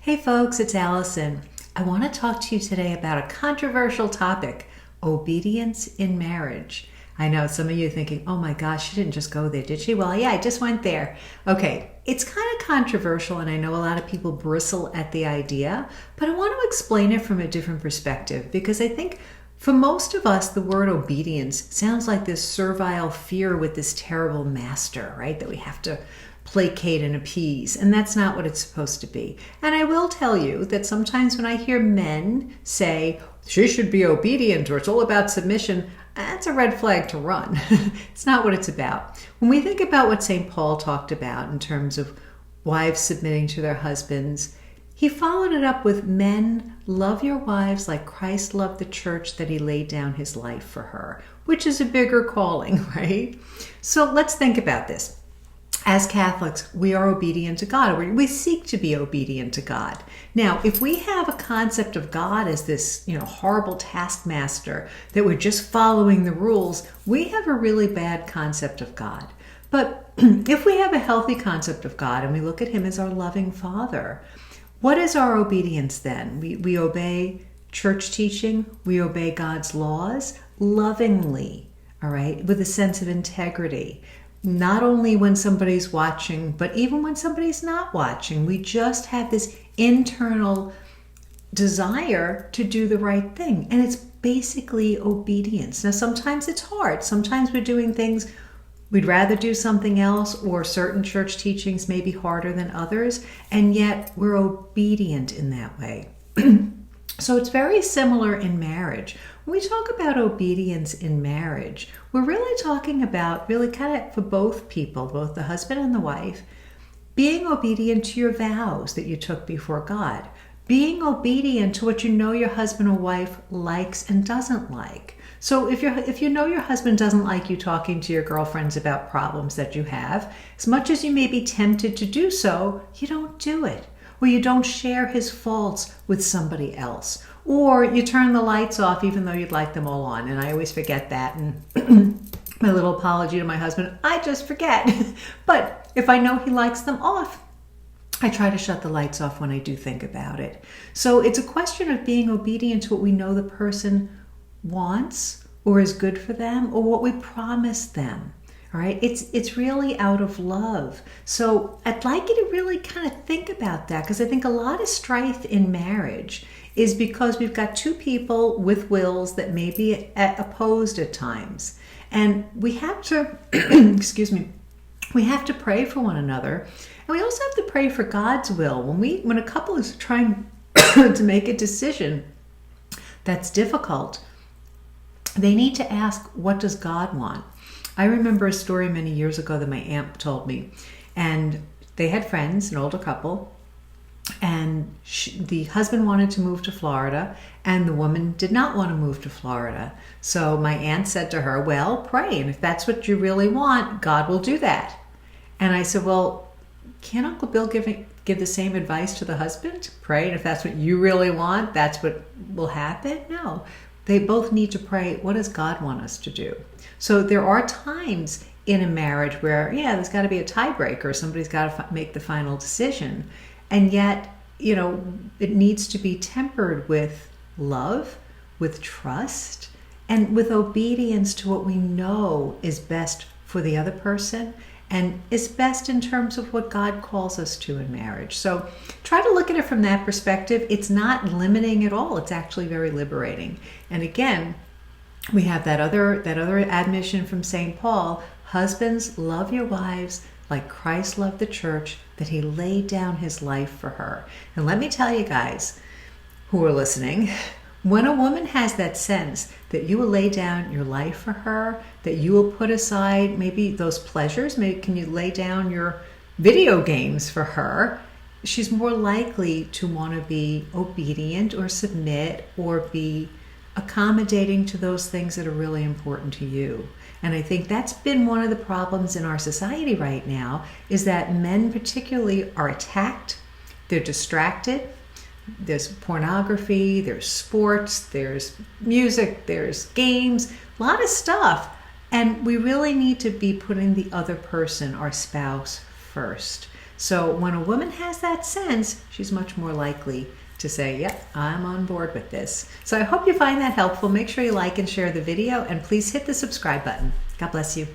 Hey folks, it's Allison. I want to talk to you today about a controversial topic, obedience in marriage. I know some of you are thinking, oh my gosh, she didn't just go there, did she? Well, yeah, I just went there. Okay, it's kind of controversial and I know a lot of people bristle at the idea, but I want to explain it from a different perspective because I think for most of us, the word obedience sounds like this servile fear with this terrible master, right? That we have to placate and appease, and that's not what it's supposed to be. And I will tell you that sometimes when I hear men say, she should be obedient or it's all about submission, that's a red flag to run. It's not what it's about. When we think about what St. Paul talked about in terms of wives submitting to their husbands, he followed it up with, men, love your wives like Christ loved the church that he laid down his life for her, which is a bigger calling, right? So let's think about this. As Catholics, we are obedient to God. We seek to be obedient to God. Now, if we have a concept of God as this, horrible taskmaster that we're just following the rules, we have a really bad concept of God. But if we have a healthy concept of God and we look at him as our loving Father, what is our obedience then? We obey church teaching, we obey God's laws lovingly, all right, with a sense of integrity. Not only when somebody's watching, but even when somebody's not watching. We just have this internal desire to do the right thing. And it's basically obedience. Now, sometimes it's hard. Sometimes we're doing things we'd rather do something else, or certain church teachings may be harder than others, and yet we're obedient in that way. So it's very similar in marriage. When we talk about obedience in marriage, we're really talking about really kind of for both people, both the husband and the wife, being obedient to your vows that you took before God, being obedient to what you know your husband or wife likes and doesn't like. So if you know your husband doesn't like you talking to your girlfriends about problems that you have, as much as you may be tempted to do so, you don't do it. Or you don't share his faults with somebody else. Or you turn the lights off even though you'd like them all on. And I always forget that. And my little apology to my husband, I just forget. But if I know he likes them off, I try to shut the lights off when I do think about it. So it's a question of being obedient to what we know the person wants or is good for them or what we promise them. All right, it's really out of love. So I'd like you to really kind of think about that, because I think a lot of strife in marriage is because we've got two people with wills that may be opposed at times. And we have to, excuse me, we have to pray for one another. And we also have to pray for God's will. When a couple is trying to make a decision that's difficult, they need to ask, what does God want? I remember a story many years ago that my aunt told me, and they had friends, an older couple, and the husband wanted to move to Florida, and the woman did not want to move to Florida. So my aunt said to her, well, pray, and if that's what you really want, God will do that. And I said, well, can't Uncle Bill give the same advice to the husband? Pray, and if that's what you really want, that's what will happen? No. They both need to pray, what does God want us to do? So there are times in a marriage where, there's got to be a tiebreaker. Somebody's got to make the final decision. And yet, it needs to be tempered with love, with trust, and with obedience to what we know is best for the other person and is best in terms of what God calls us to in marriage. So try to look at it from that perspective. It's not limiting at all. It's actually very liberating. And again, we have that other admission from St. Paul, husbands, love your wives like Christ loved the church, that he laid down his life for her. And let me tell you guys who are listening, when a woman has that sense that you will lay down your life for her, that you will put aside maybe those pleasures, maybe can you lay down your video games for her, she's more likely to want to be obedient or submit or be accommodating to those things that are really important to you. And I think that's been one of the problems in our society right now, is that men particularly are attacked, they're distracted. There's pornography, there's sports, there's music, there's games, a lot of stuff. And we really need to be putting the other person, our spouse, first. So when a woman has that sense, she's much more likely to say, yep, I'm on board with this. So I hope you find that helpful. Make sure you like and share the video, and please hit the subscribe button. God bless you.